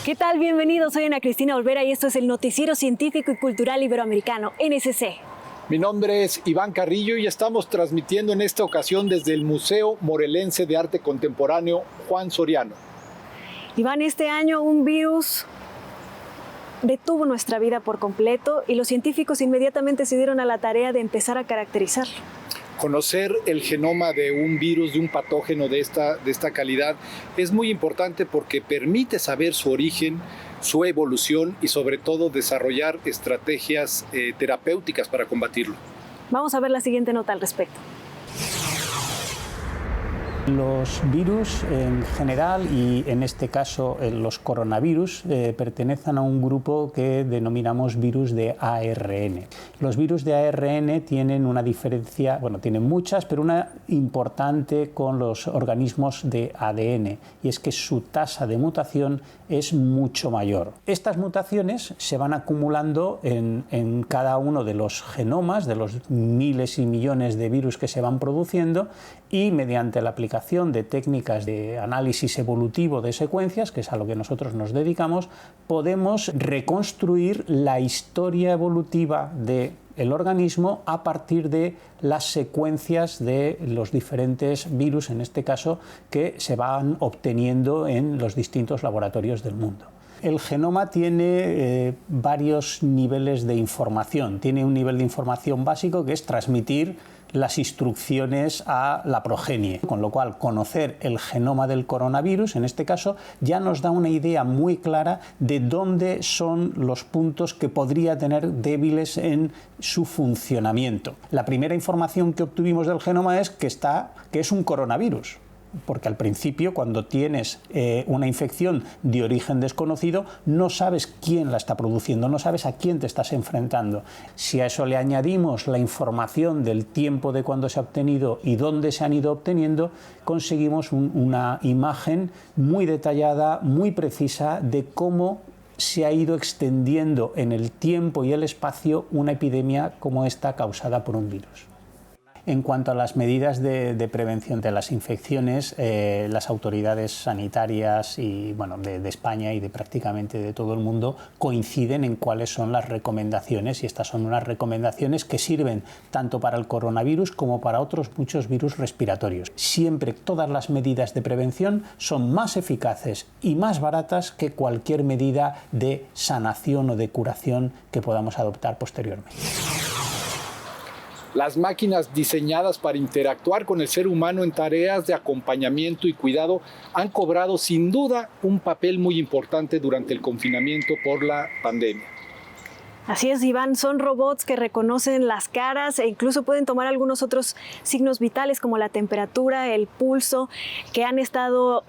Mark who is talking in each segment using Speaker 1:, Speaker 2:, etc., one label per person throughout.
Speaker 1: ¿Qué tal? Bienvenidos, soy Ana Cristina Olvera y esto es el Noticiero Científico y Cultural Iberoamericano, NSC.
Speaker 2: Mi nombre es Iván Carrillo y estamos transmitiendo en esta ocasión desde el Museo Morelense de Arte Contemporáneo Juan Soriano.
Speaker 1: Iván, este año un virus detuvo nuestra vida por completo y los científicos inmediatamente se dieron a la tarea de empezar a caracterizarlo.
Speaker 2: Conocer el genoma de un virus, de un patógeno de esta calidad, es muy importante porque permite saber su origen, su evolución y sobre todo desarrollar estrategias terapéuticas para combatirlo.
Speaker 1: Vamos a ver la siguiente nota al respecto.
Speaker 3: Los virus en general y en este caso los coronavirus pertenecen a un grupo que denominamos virus de ARN. Los virus de ARN tienen una diferencia, bueno, tienen muchas, pero una importante con los organismos de ADN, y es que su tasa de mutación es mucho mayor. Estas mutaciones se van acumulando en cada uno de los genomas, de los miles y millones de virus que se van produciendo, y mediante la aplicación de técnicas de análisis evolutivo de secuencias, que es a lo que nosotros nos dedicamos, podemos reconstruir la historia evolutiva del organismo a partir de las secuencias de los diferentes virus, en este caso, que se van obteniendo en los distintos laboratorios del mundo. El genoma tiene varios niveles de información. Tiene un nivel de información básico que es transmitir las instrucciones a la progenie, con lo cual conocer el genoma del coronavirus, en este caso, ya nos da una idea muy clara de dónde son los puntos que podría tener débiles en su funcionamiento. La primera información que obtuvimos del genoma es que es un coronavirus, porque al principio, cuando tienes una infección de origen desconocido, no sabes quién la está produciendo, no sabes a quién te estás enfrentando. Si a eso le añadimos la información del tiempo de cuando se ha obtenido y dónde se han ido obteniendo, conseguimos una imagen muy detallada, muy precisa de cómo se ha ido extendiendo en el tiempo y el espacio una epidemia como esta causada por un virus. En cuanto a las medidas de prevención de las infecciones, las autoridades sanitarias de España y de prácticamente de todo el mundo coinciden en cuáles son las recomendaciones, y estas son unas recomendaciones que sirven tanto para el coronavirus como para otros muchos virus respiratorios. Siempre todas las medidas de prevención son más eficaces y más baratas que cualquier medida de sanación o de curación que podamos adoptar posteriormente.
Speaker 2: Las máquinas diseñadas para interactuar con el ser humano en tareas de acompañamiento y cuidado han cobrado sin duda un papel muy importante durante el confinamiento por la pandemia.
Speaker 1: Así es, Iván, son robots que reconocen las caras e incluso pueden tomar algunos otros signos vitales como la temperatura, el pulso, que han estado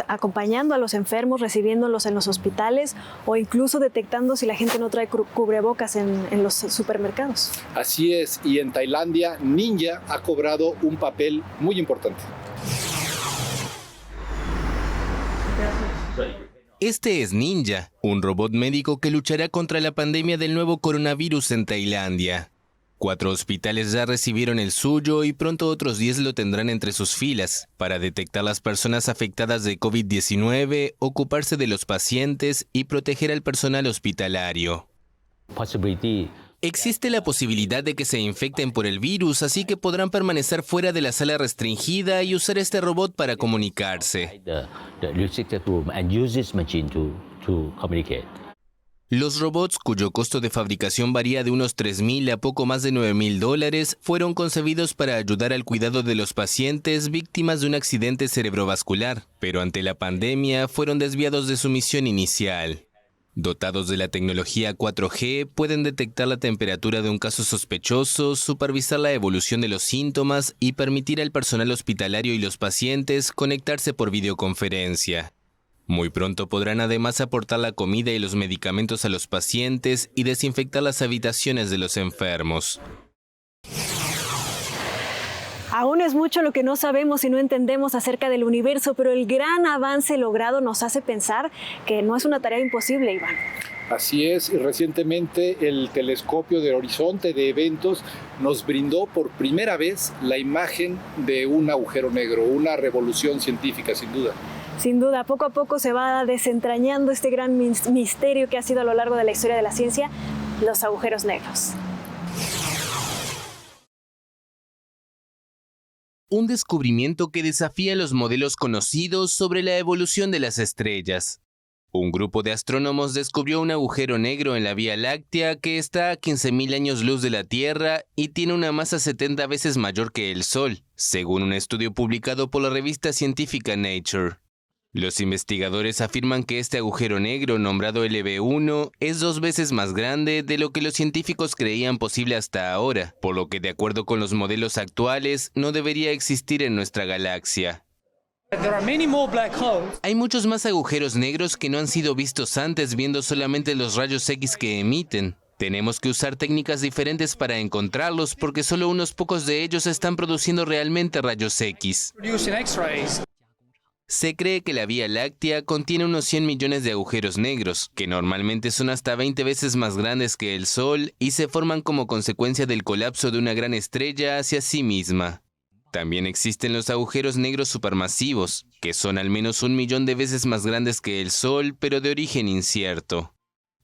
Speaker 1: acompañando a los enfermos, recibiéndolos en los hospitales o incluso detectando si la gente no trae cubrebocas en los supermercados.
Speaker 2: Así es, y en Tailandia, Ninja ha cobrado un papel muy importante.
Speaker 4: Este es Ninja, un robot médico que luchará contra la pandemia del nuevo coronavirus en Tailandia. 4 hospitales ya recibieron el suyo y pronto otros 10 lo tendrán entre sus filas para detectar las personas afectadas de COVID-19, ocuparse de los pacientes y proteger al personal hospitalario. Existe la posibilidad de que se infecten por el virus, así que podrán permanecer fuera de la sala restringida y usar este robot para comunicarse. Los robots, cuyo costo de fabricación varía de unos $3,000 a poco más de $9,000, fueron concebidos para ayudar al cuidado de los pacientes víctimas de un accidente cerebrovascular, pero ante la pandemia fueron desviados de su misión inicial. Dotados de la tecnología 4G, pueden detectar la temperatura de un caso sospechoso, supervisar la evolución de los síntomas y permitir al personal hospitalario y los pacientes conectarse por videoconferencia. Muy pronto podrán además aportar la comida y los medicamentos a los pacientes y desinfectar las habitaciones de los enfermos.
Speaker 1: Aún es mucho lo que no sabemos y no entendemos acerca del universo, pero el gran avance logrado nos hace pensar que no es una tarea imposible, Iván.
Speaker 2: Así es, y recientemente el telescopio de Horizonte de Eventos nos brindó por primera vez la imagen de un agujero negro, una revolución científica sin duda.
Speaker 1: Sin duda, poco a poco se va desentrañando este gran misterio que ha sido a lo largo de la historia de la ciencia, los agujeros negros.
Speaker 4: Un descubrimiento que desafía los modelos conocidos sobre la evolución de las estrellas. Un grupo de astrónomos descubrió un agujero negro en la Vía Láctea que está a 15.000 años luz de la Tierra y tiene una masa 70 veces mayor que el Sol, según un estudio publicado por la revista científica Nature. Los investigadores afirman que este agujero negro, nombrado LB1, es 2 veces más grande de lo que los científicos creían posible hasta ahora, por lo que, de acuerdo con los modelos actuales, no debería existir en nuestra galaxia. Hay muchos más agujeros negros que no han sido vistos antes viendo solamente los rayos X que emiten. Tenemos que usar técnicas diferentes para encontrarlos porque solo unos pocos de ellos están produciendo realmente rayos X. Se cree que la Vía Láctea contiene unos 100 millones de agujeros negros, que normalmente son hasta 20 veces más grandes que el Sol y se forman como consecuencia del colapso de una gran estrella hacia sí misma. También existen los agujeros negros supermasivos, que son al menos 1 millón de veces más grandes que el Sol, pero de origen incierto.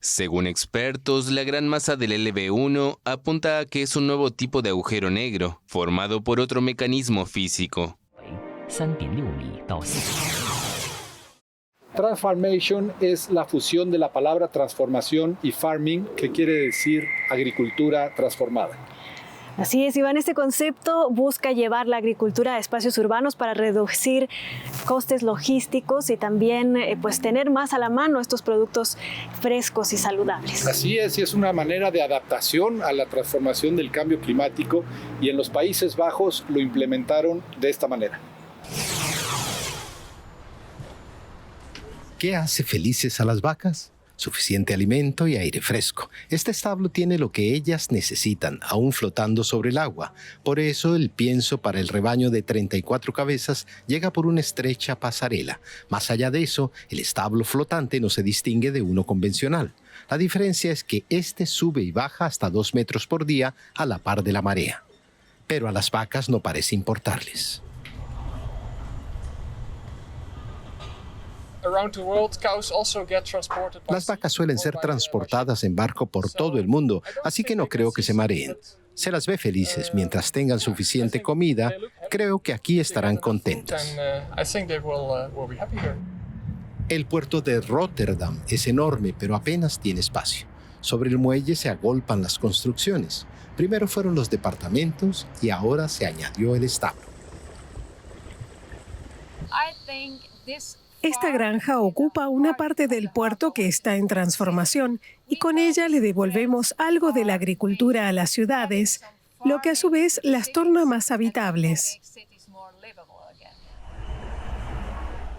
Speaker 4: Según expertos, la gran masa del LB1 apunta a que es un nuevo tipo de agujero negro, formado por otro mecanismo físico.
Speaker 2: Transformation es la fusión de la palabra transformación y farming, que quiere decir agricultura transformada.
Speaker 1: Así es, Iván, este concepto busca llevar la agricultura a espacios urbanos para reducir costes logísticos y también pues tener más a la mano estos productos frescos y saludables.
Speaker 2: Así es, y es una manera de adaptación a la transformación del cambio climático, y en los Países Bajos lo implementaron de esta manera.
Speaker 5: ¿Qué hace felices a las vacas? Suficiente alimento y aire fresco. Este establo tiene lo que ellas necesitan, aún flotando sobre el agua. Por eso el pienso para el rebaño de 34 cabezas llega por una estrecha pasarela. Más allá de eso, el establo flotante no se distingue de uno convencional. La diferencia es que este sube y baja hasta 2 metros por día a la par de la marea. Pero a las vacas no parece importarles. Las vacas suelen ser transportadas en barco por todo el mundo, así que no creo que se mareen. Se las ve felices mientras tengan suficiente comida. Creo que aquí estarán contentas. El puerto de Rotterdam es enorme, pero apenas tiene espacio. Sobre el muelle se agolpan las construcciones. Primero fueron los departamentos y ahora se añadió el establo.
Speaker 6: Esta granja ocupa una parte del puerto que está en transformación y con ella le devolvemos algo de la agricultura a las ciudades, lo que a su vez las torna más habitables.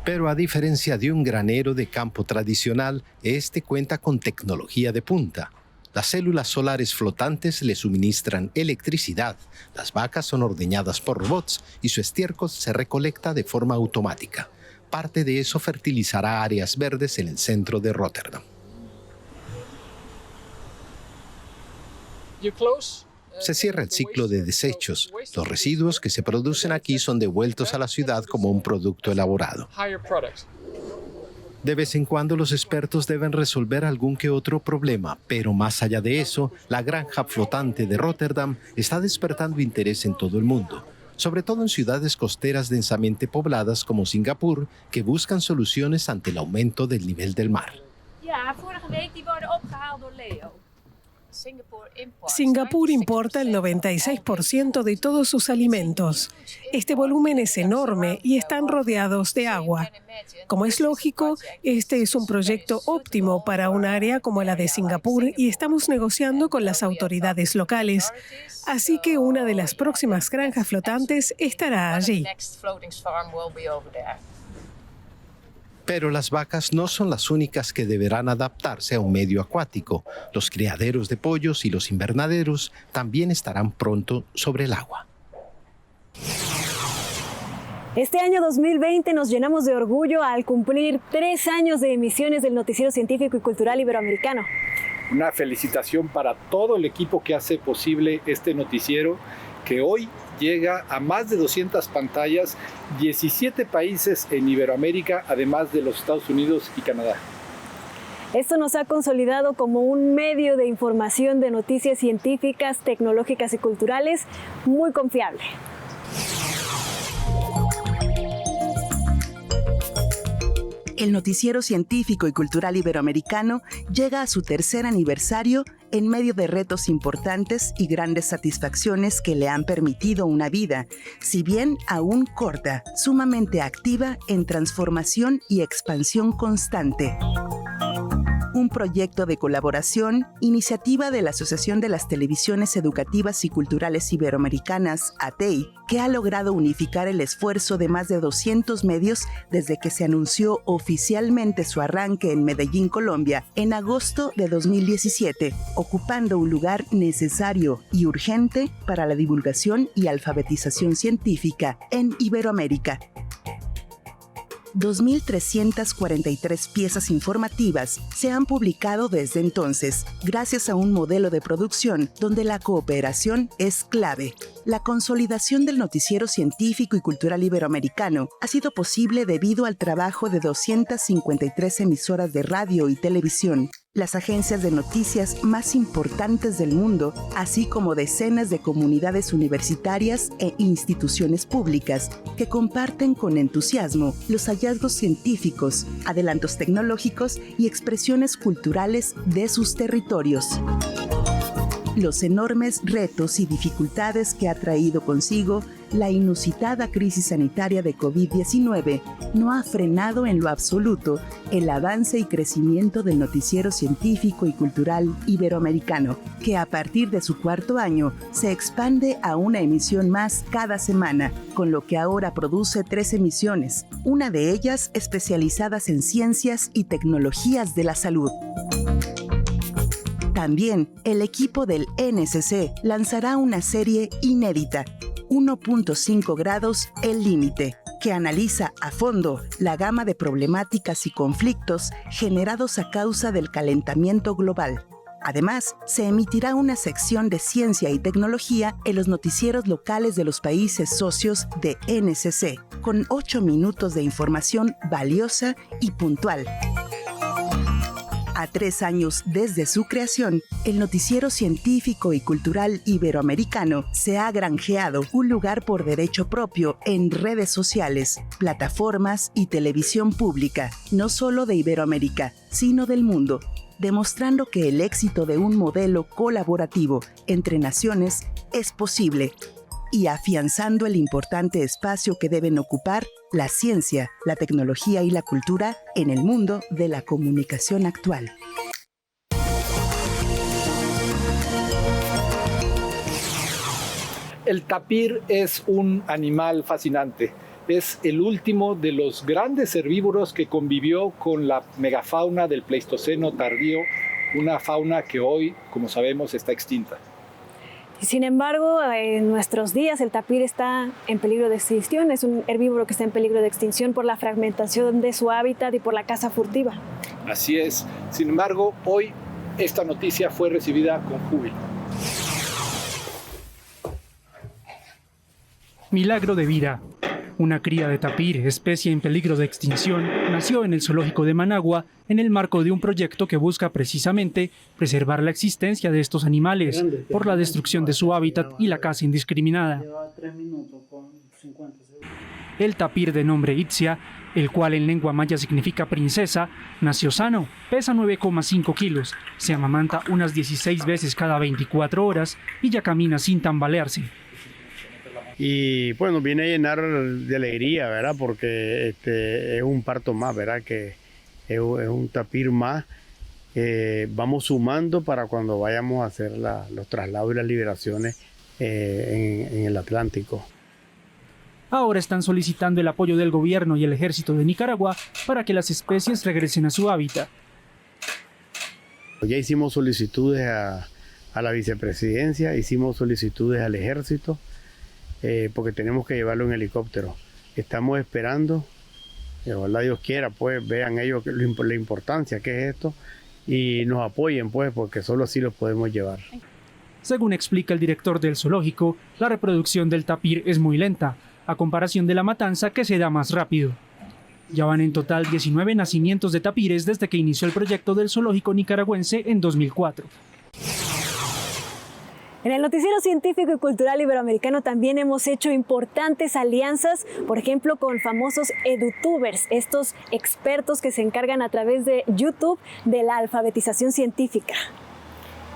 Speaker 5: Pero a diferencia de un granero de campo tradicional, este cuenta con tecnología de punta. Las células solares flotantes le suministran electricidad, las vacas son ordeñadas por robots y su estiércol se recolecta de forma automática. Parte de eso fertilizará áreas verdes en el centro de Rotterdam. Se cierra el ciclo de desechos. Los residuos que se producen aquí son devueltos a la ciudad como un producto elaborado. De vez en cuando los expertos deben resolver algún que otro problema, pero más allá de eso, la granja flotante de Rotterdam está despertando interés en todo el mundo, sobre todo en ciudades costeras densamente pobladas como Singapur, que buscan soluciones ante el aumento del nivel del mar.
Speaker 6: Singapur importa el 96% de todos sus alimentos. Este volumen es enorme y están rodeados de agua. Como es lógico, este es un proyecto óptimo para un área como la de Singapur y estamos negociando con las autoridades locales. Así que una de las próximas granjas flotantes estará allí.
Speaker 5: Pero las vacas no son las únicas que deberán adaptarse a un medio acuático. Los criaderos de pollos y los invernaderos también estarán pronto sobre el agua.
Speaker 1: Este año 2020 nos llenamos de orgullo al cumplir 3 años de emisiones del Noticiero Científico y Cultural Iberoamericano.
Speaker 2: Una felicitación para todo el equipo que hace posible este noticiero, que hoy llega a más de 200 pantallas, 17 países en Iberoamérica, además de los Estados Unidos y Canadá.
Speaker 1: Esto nos ha consolidado como un medio de información de noticias científicas, tecnológicas y culturales muy confiable.
Speaker 7: El noticiero científico y cultural iberoamericano llega a su tercer aniversario en medio de retos importantes y grandes satisfacciones que le han permitido una vida, si bien aún corta, sumamente activa en transformación y expansión constante. Un proyecto de colaboración, iniciativa de la Asociación de las Televisiones Educativas y Culturales Iberoamericanas, ATEI, que ha logrado unificar el esfuerzo de más de 200 medios desde que se anunció oficialmente su arranque en Medellín, Colombia, en agosto de 2017, ocupando un lugar necesario y urgente para la divulgación y alfabetización científica en Iberoamérica. 2.343 piezas informativas se han publicado desde entonces, gracias a un modelo de producción donde la cooperación es clave. La consolidación del noticiero científico y cultural iberoamericano ha sido posible debido al trabajo de 253 emisoras de radio y televisión, las agencias de noticias más importantes del mundo, así como decenas de comunidades universitarias e instituciones públicas que comparten con entusiasmo los hallazgos científicos, adelantos tecnológicos y expresiones culturales de sus territorios. Los enormes retos y dificultades que ha traído consigo la inusitada crisis sanitaria de COVID-19 no ha frenado en lo absoluto el avance y crecimiento del noticiero científico y cultural iberoamericano, que a partir de su cuarto año se expande a una emisión más cada semana, con lo que ahora produce 3 emisiones, una de ellas especializadas en ciencias y tecnologías de la salud. También, el equipo del NSC lanzará una serie inédita, 1.5 grados El Límite, que analiza a fondo la gama de problemáticas y conflictos generados a causa del calentamiento global. Además, se emitirá una sección de ciencia y tecnología en los noticieros locales de los países socios de NSC, con 8 minutos de información valiosa y puntual. A 3 años desde su creación, el noticiero científico y cultural iberoamericano se ha granjeado un lugar por derecho propio en redes sociales, plataformas y televisión pública, no solo de Iberoamérica, sino del mundo, demostrando que el éxito de un modelo colaborativo entre naciones es posible y afianzando el importante espacio que deben ocupar la ciencia, la tecnología y la cultura en el mundo de la comunicación actual.
Speaker 2: El tapir es un animal fascinante. Es el último de los grandes herbívoros que convivió con la megafauna del Pleistoceno tardío, una fauna que hoy, como sabemos, está extinta.
Speaker 1: Sin embargo, en nuestros días el tapir está en peligro de extinción. Es un herbívoro que está en peligro de extinción por la fragmentación de su hábitat y por la caza furtiva.
Speaker 2: Así es. Sin embargo, hoy esta noticia fue recibida con júbilo.
Speaker 8: Milagro de vida. Una cría de tapir, especie en peligro de extinción, nació en el zoológico de Managua en el marco de un proyecto que busca precisamente preservar la existencia de estos animales por la destrucción de su hábitat y la caza indiscriminada. El tapir de nombre Itzia, el cual en lengua maya significa princesa, nació sano, pesa 9,5 kilos, se amamanta unas 16 veces cada 24 horas y ya camina sin tambalearse.
Speaker 9: Y bueno, viene a llenar de alegría, ¿verdad? Porque es un parto más, ¿verdad? Que es un tapir más. Vamos sumando para cuando vayamos a hacer los traslados y las liberaciones en el Atlántico.
Speaker 8: Ahora están solicitando el apoyo del gobierno y el ejército de Nicaragua para que las especies regresen a su hábitat.
Speaker 9: Ya hicimos solicitudes a la vicepresidencia, hicimos solicitudes al ejército, porque tenemos que llevarlo en helicóptero. Estamos esperando, ojalá Dios quiera, pues vean ellos la importancia que es esto y nos apoyen, pues, porque solo así los podemos llevar.
Speaker 8: Según explica el director del zoológico, la reproducción del tapir es muy lenta, a comparación de la matanza que se da más rápido. Ya van en total 19 nacimientos de tapires desde que inició el proyecto del zoológico nicaragüense en 2004.
Speaker 1: En el noticiero científico y cultural iberoamericano también hemos hecho importantes alianzas, por ejemplo, con famosos edutubers, estos expertos que se encargan a través de YouTube de la alfabetización científica.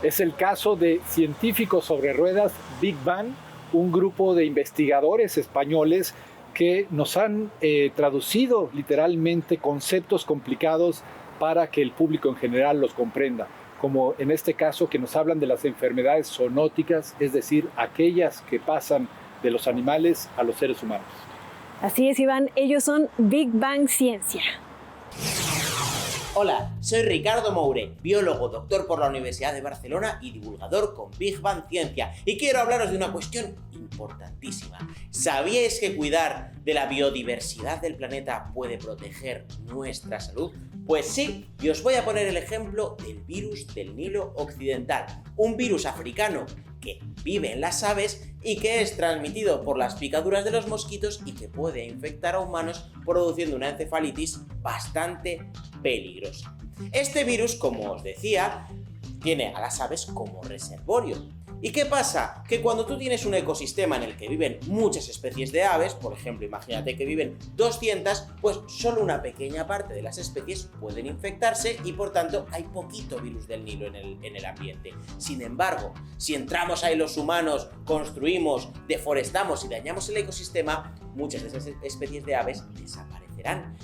Speaker 2: Es el caso de Científicos sobre Ruedas Big Bang, un grupo de investigadores españoles que nos han traducido literalmente conceptos complicados para que el público en general los comprenda, como en este caso que nos hablan de las enfermedades zoonóticas, es decir, aquellas que pasan de los animales a los seres humanos.
Speaker 1: Así es, Iván, ellos son Big Bang Ciencia.
Speaker 10: Hola, soy Ricardo Moure, biólogo, doctor por la Universidad de Barcelona y divulgador con Big Bang Ciencia. Y quiero hablaros de una cuestión importantísima. ¿Sabíais que cuidar de la biodiversidad del planeta puede proteger nuestra salud? Pues sí, y os voy a poner el ejemplo del virus del Nilo Occidental, un virus africano que vive en las aves y que es transmitido por las picaduras de los mosquitos y que puede infectar a humanos produciendo una encefalitis bastante peligrosa. Este virus, como os decía, tiene a las aves como reservorio. ¿Y qué pasa? Que cuando tú tienes un ecosistema en el que viven muchas especies de aves, por ejemplo, imagínate que viven 200, pues solo una pequeña parte de las especies pueden infectarse y por tanto hay poquito virus del Nilo en el ambiente. Sin embargo, si entramos ahí los humanos, construimos, deforestamos y dañamos el ecosistema, muchas de esas especies de aves desaparecerán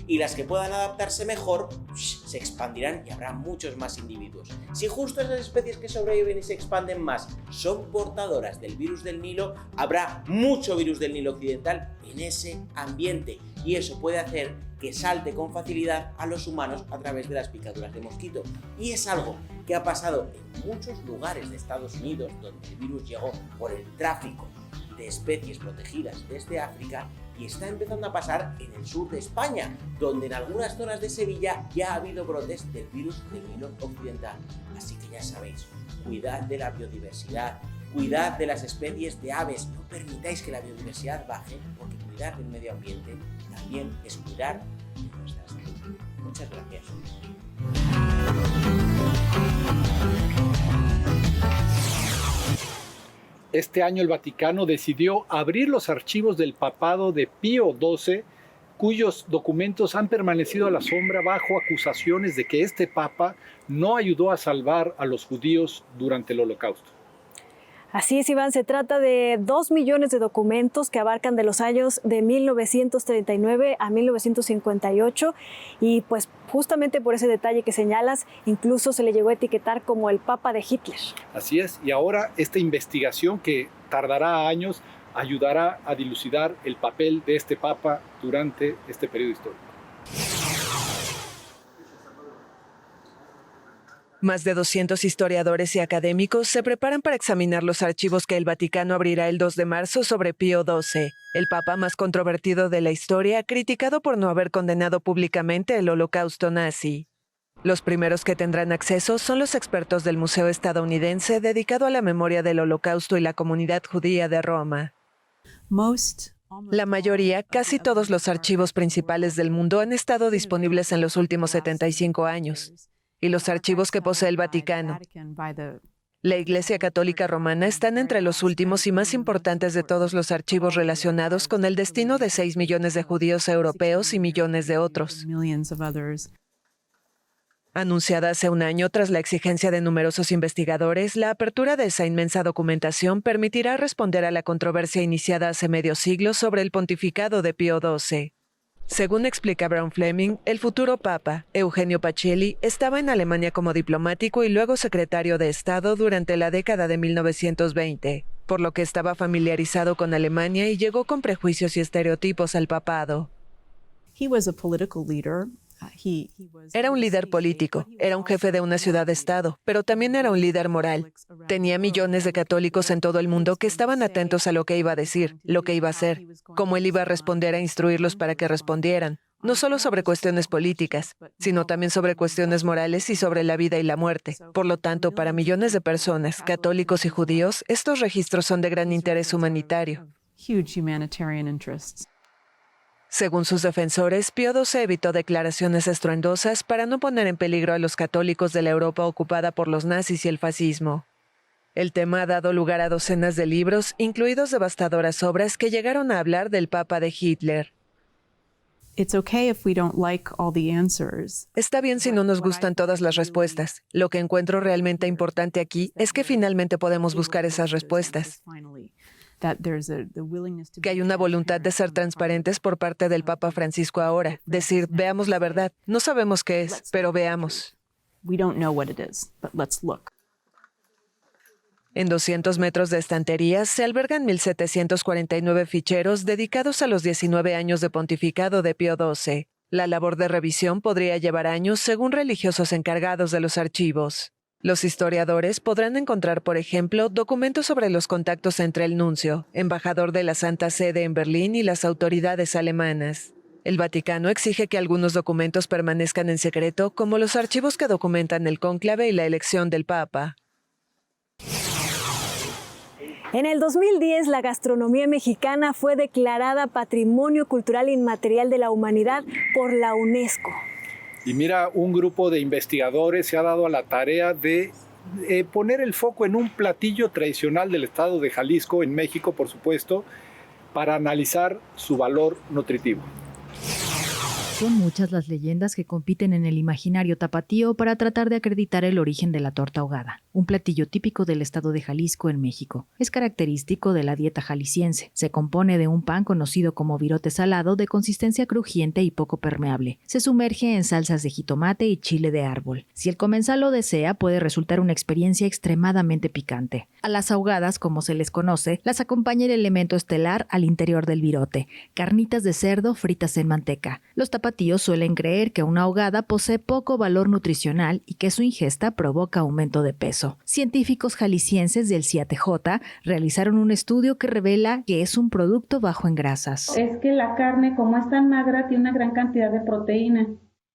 Speaker 10: y las que puedan adaptarse mejor se expandirán y habrá muchos más individuos. Si justo esas especies que sobreviven y se expanden más son portadoras del virus del Nilo, habrá mucho virus del Nilo Occidental en ese ambiente y eso puede hacer que salte con facilidad a los humanos a través de las picaduras de mosquito. Y es algo que ha pasado en muchos lugares de Estados Unidos donde el virus llegó por el tráfico de especies protegidas desde África y está empezando a pasar en el sur de España, donde en algunas zonas de Sevilla ya ha habido brotes del virus del Nilo Occidental. Así que ya sabéis, cuidad de la biodiversidad, cuidad de las especies de aves, no permitáis que la biodiversidad baje, porque cuidar del medio ambiente también es cuidar de nuestra salud. Muchas gracias.
Speaker 2: Este año el Vaticano decidió abrir los archivos del papado de Pío XII, cuyos documentos han permanecido a la sombra bajo acusaciones de que este papa no ayudó a salvar a los judíos durante el Holocausto.
Speaker 1: Así es, Iván, se trata de 2 millones de documentos que abarcan de los años de 1939 a 1958 y pues justamente por ese detalle que señalas, incluso se le llegó a etiquetar como el Papa de Hitler.
Speaker 2: Así es, y ahora esta investigación que tardará años ayudará a dilucidar el papel de este Papa durante este periodo histórico.
Speaker 11: Más de 200 historiadores y académicos se preparan para examinar los archivos que el Vaticano abrirá el 2 de marzo sobre Pío XII, el papa más controvertido de la historia, criticado por no haber condenado públicamente el Holocausto nazi. Los primeros que tendrán acceso son los expertos del Museo estadounidense dedicado a la memoria del Holocausto y la comunidad judía de Roma. La mayoría, casi todos los archivos principales del mundo han estado disponibles en los últimos 75 años. Y los archivos que posee el Vaticano, la Iglesia Católica Romana, están entre los últimos y más importantes de todos los archivos relacionados con el destino de 6 millones de judíos europeos y millones de otros. Anunciada hace un año tras la exigencia de numerosos investigadores, la apertura de esa inmensa documentación permitirá responder a la controversia iniciada hace medio siglo sobre el pontificado de Pío XII. Según explica Brown Fleming, el futuro papa, Eugenio Pacelli, estaba en Alemania como diplomático y luego secretario de Estado durante la década de 1920, por lo que estaba familiarizado con Alemania y llegó con prejuicios y estereotipos al papado. Era un líder político, era un jefe de una ciudad-estado, pero también era un líder moral. Tenía millones de católicos en todo el mundo que estaban atentos a lo que iba a decir, lo que iba a hacer, cómo él iba a responder a instruirlos para que respondieran. no solo sobre cuestiones políticas, sino también sobre cuestiones morales y sobre la vida y la muerte. Por lo tanto, para millones de personas, católicos y judíos, estos registros son de gran interés humanitario. Según sus defensores, Pío XII evitó declaraciones estruendosas para no poner en peligro a los católicos de la Europa ocupada por los nazis y el fascismo. El tema ha dado lugar a docenas de libros, incluidos devastadoras obras que llegaron a hablar del Papa de Hitler. Está bien si no nos gustan todas las respuestas. Lo que encuentro realmente importante aquí es que finalmente podemos buscar esas respuestas. Que hay una voluntad de ser transparentes por parte del Papa Francisco ahora. Decir, veamos la verdad. No sabemos qué es, pero veamos. En 200 metros de estanterías se albergan 1,749 ficheros dedicados a los 19 años de pontificado de Pío XII. La labor de revisión podría llevar años según religiosos encargados de los archivos. Los historiadores podrán encontrar, por ejemplo, documentos sobre los contactos entre el nuncio, embajador de la Santa Sede en Berlín y las autoridades alemanas. El Vaticano exige que algunos documentos permanezcan en secreto, como los archivos que documentan el cónclave y la elección del Papa.
Speaker 1: En el 2010, la gastronomía mexicana fue declarada Patrimonio Cultural Inmaterial de la Humanidad por la UNESCO.
Speaker 2: Y mira, un grupo de investigadores se ha dado a la tarea de poner el foco en un platillo tradicional del estado de Jalisco, en México, por supuesto, para analizar su valor nutritivo.
Speaker 12: Son muchas las leyendas que compiten en el imaginario tapatío para tratar de acreditar el origen de la torta ahogada, un platillo típico del estado de Jalisco en México. Es característico de la dieta jalisciense. Se compone de un pan conocido como virote salado de consistencia crujiente y poco permeable. Se sumerge en salsas de jitomate y chile de árbol. Si el comensal lo desea, puede resultar una experiencia extremadamente picante. A las ahogadas, como se les conoce, las acompaña el elemento estelar al interior del virote, carnitas de cerdo fritas en manteca. Los tapatíos suelen creer que una ahogada posee poco valor nutricional y que su ingesta provoca aumento de peso. Científicos jaliscienses del CIATJ realizaron un estudio que revela que es un producto bajo en grasas.
Speaker 13: Es que la carne, como es tan magra, tiene una gran cantidad de proteína.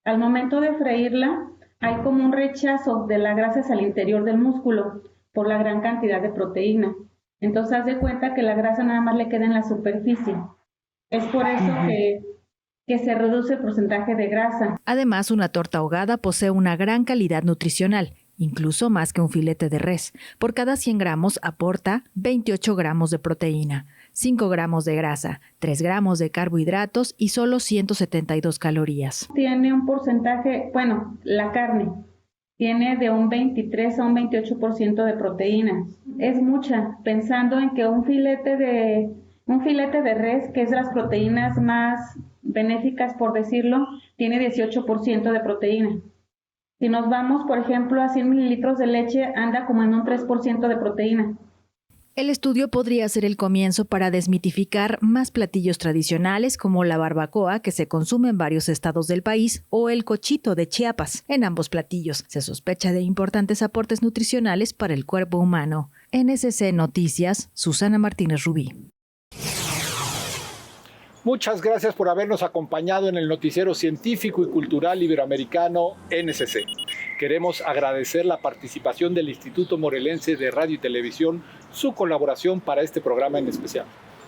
Speaker 13: Al momento de freírla, hay como un rechazo de la grasa hacia el interior del músculo por la gran cantidad de proteína. Entonces, haz de cuenta que la grasa nada más le queda en la superficie. Es por eso que se reduce el porcentaje de grasa.
Speaker 12: Además, una torta ahogada posee una gran calidad nutricional, incluso más que un filete de res. Por cada 100 gramos aporta 28 gramos de proteína, 5 gramos de grasa, 3 gramos de carbohidratos y solo 172 calorías.
Speaker 13: Tiene un porcentaje, la carne tiene de un 23 a un 28% de proteína. Es mucha, pensando en que un filete de res, que es de las proteínas más benéficas, por decirlo, tiene 18% de proteína. Si nos vamos, por ejemplo, a 100 mililitros de leche, anda como en un 3% de proteína.
Speaker 12: El estudio podría ser el comienzo para desmitificar más platillos tradicionales como la barbacoa, que se consume en varios estados del país, o el cochito de Chiapas. En ambos platillos se sospecha de importantes aportes nutricionales para el cuerpo humano. NSC Noticias, Susana Martínez Rubí.
Speaker 2: Muchas gracias por habernos acompañado en el noticiero científico y cultural iberoamericano NSC. Queremos agradecer la participación del Instituto Morelense de Radio y Televisión, su colaboración para este programa en especial.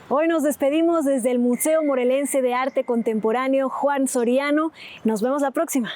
Speaker 1: Hoy nos despedimos desde el Museo Morelense de Arte Contemporáneo Juan Soriano. Nos vemos la próxima.